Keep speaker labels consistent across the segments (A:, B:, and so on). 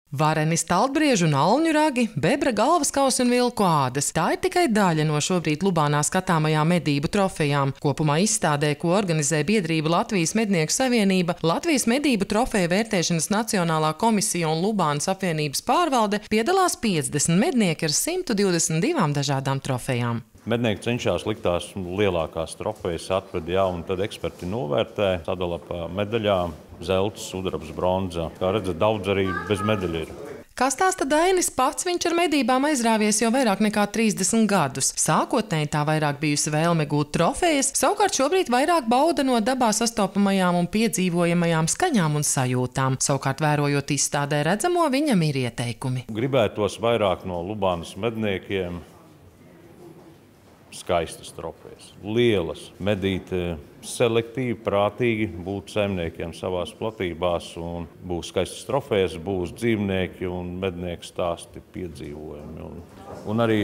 A: Vareni staltbriežu un alņu ragi, bebra galvaskausi un vilku ādas. Tā ir tikai daļa no šobrīd Lubānā skatāmajām medību trofejām. Kopumā izstādē, ko organizē biedrība Latvijas Mednieku savienība, Latvijas medību trofeju vērtēšanas Nacionālā komisija un Lubānas apvienības pārvalde, piedalās 50 mednieki ar 122 dažādām trofejām.
B: Mednieki cenšas likt tās lielākās trofejas, atved, un tad eksperti novērtē, sadala pa medaļām, zelta, sudrabs, bronza. Kā redzat, daudz arī bez medaļu ir.
A: Kā stāsta Dainis pats, viņš ar medībām aizrāvies jau vairāk nekā 30 gadus. Sākotnēji tā vairāk bijusi vēlme gūt trofejas, savukārt šobrīd vairāk bauda no dabā sastopamajām un piedzīvojamajām skaņām un sajūtām. Savukārt, vērojot izstādē redzamo, viņam ir ieteikumi.
B: Gribētos vairāk no Lubānas medniekiem skaistas trofejas, lielas, medīt selektīvi, prātīgi, būt saimniekiem savās platībās, un būs skaistas trofejas, būs dzīvnieki un mednieku stāsti, piedzīvojumi. Un arī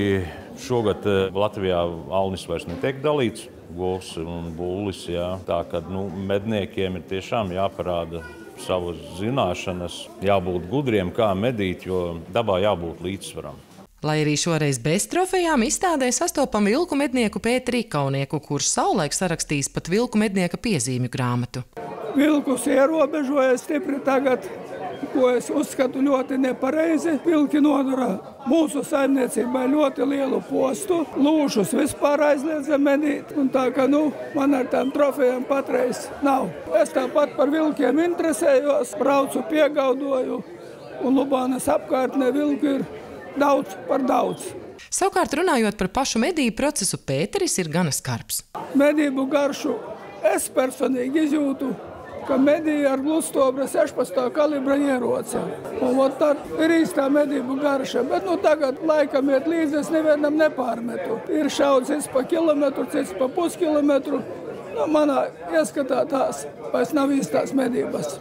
B: šogad Latvijā alnis vairs netiek dalīts, govs un bullis, tā ka medniekiem ir tiešām jāparāda savas zināšanas, jābūt gudriem, kā medīt, jo dabā jābūt līdzsvaram.
A: Lai arī šoreiz bez trofejām izstādē sastopam vilku mednieku Pēteri Ikaunieku, kurš savulaik sarakstījis pat vilku mednieka piezīmju grāmatu.
C: Vilkus ierobežoja stipri tagad, ko es uzskatu ļoti nepareizi. Vilki nodara mūsu saimniecībai ļoti lielu postu. Lūšus vispār aizliedza medīt, un tā ka man ar tām trofejām patreiz nav. Es tāpat par vilkiem interesējos, braucu piegaudoju, un Lubānas apkārtnē vilku ir daudz par daudz.
A: Savukārt, runājot par pašu medību procesu, Pēteris ir gana skarbs.
C: Medību garšu es personīgi izjūtu, ka medīja ar glustobra 16. kalibra ieroci. Un tad ir īstā medību garša, bet tagad laikam iet līdzi, es nevienam nepārmetu. Ir šauts cits pa kilometru, cits pa puskilometru. Manā ieskatā tās vairs nav īstās medības.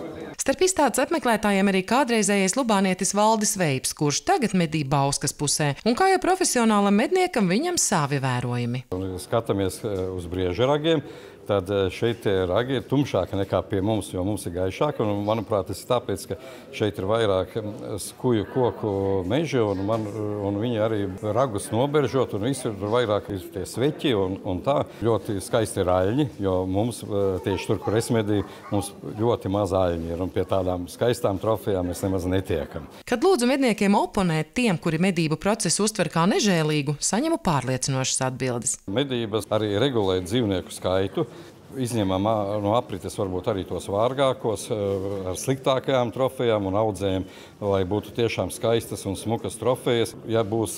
A: Starp izstādes apmeklētājiem arī kādreizējais lubānietis Valdis Veips, kurš tagad medī Bauskas pusē, un kā jau profesionālam medniekam viņam savi vērojumi.
D: Skatāmies uz brieža ragiem, tad šeit tie ragi ir tumšāki nekā pie mums, jo mums ir gaišāki. Un, manuprāt, tas ir tāpēc, ka šeit ir vairāk skuju koku meži, un viņi arī ragus noberžot, un visur vairāk ir tie sveķi, un tā ļoti skaisti ir aļņi, jo mums tieši tur, kur es medīju, mums ļoti maz aļņi ir, un pie tādām skaistām trofejām mēs nemaz netiekam.
A: Kad lūdzu medniekiem oponēt tiem, kuri medību procesu uztver kā nežēlīgu, saņemu pārliecinošas atbildes.
D: Medības arī regulē dzīvnieku skaitu. Izņemam no aprites varbūt arī tos vārgākos ar sliktākajām trofejām un audzējiem, lai būtu tiešām skaistas un smukas trofejas. Ja būs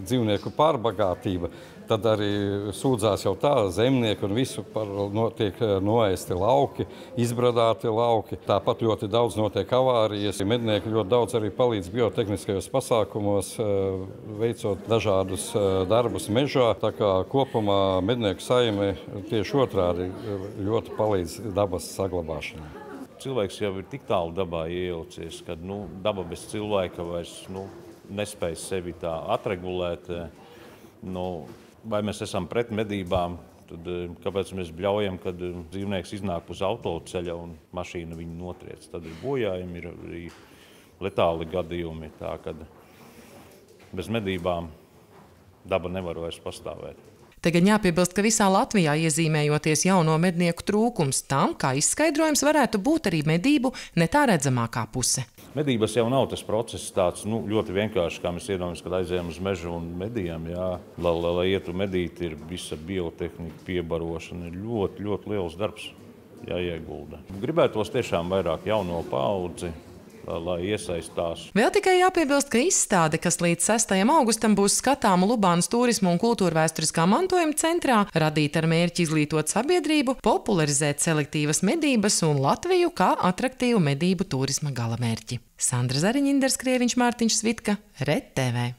D: dzīvnieku pārbagātība, tad arī sūdzās jau tā zemnieki un visu tiek noēsti lauki, izbradāti lauki. Tāpat ļoti daudz notiek avārijas. Mednieki ļoti daudz arī palīdz biotehniskajos pasākumos, veicot dažādus darbus mežā. Tā kā kopumā mednieku saime tieši otrādi ļoti palīdz dabas saglabāšanai.
B: Cilvēks jau ir tik tālu dabā iejaucies, ka daba bez cilvēka vairs nespēj sevi tā atregulēt. Vai mēs esam pret medībām, tad kāpēc mēs bļaujam, kad dzīvnieks iznāk uz autoceļa un mašīna viņu notriec? Tad ir bojājumi, ir arī letāli gadījumi. Tā, kad bez medībām daba nevar vairs pastāvēt.
A: Te gan jāpiebilst, ka visā Latvijā iezīmējoties jauno mednieku trūkums, tam, kā izskaidrojums varētu būt arī medību ne tā redzamākā puse.
B: Medības jau nav tas process tāds ļoti vienkārši, kā mēs iedomājamies, kad aizējām uz mežu un medījām. Lai ietu medīt, ir visa biotehnika, piebarošana, ir ļoti, ļoti liels darbs jāiegulda. Gribētos tiešām vairāk jauno paudzi, lai iesaistās.
A: Vēl tikai jāpiebilst, ka izstāde, kas līdz 6. augustam būs skatāma Lubānas turisma un kultūrvēsturiskā mantojuma centrā, radīta ar mērķi izglītot sabiedrību, popularizēt selektīvas medības un Latviju kā atraktīvu medību turisma galamērķi. Sandra Zariņa, Inders Krieviņš, Mārtiņš Svitka, RED TV.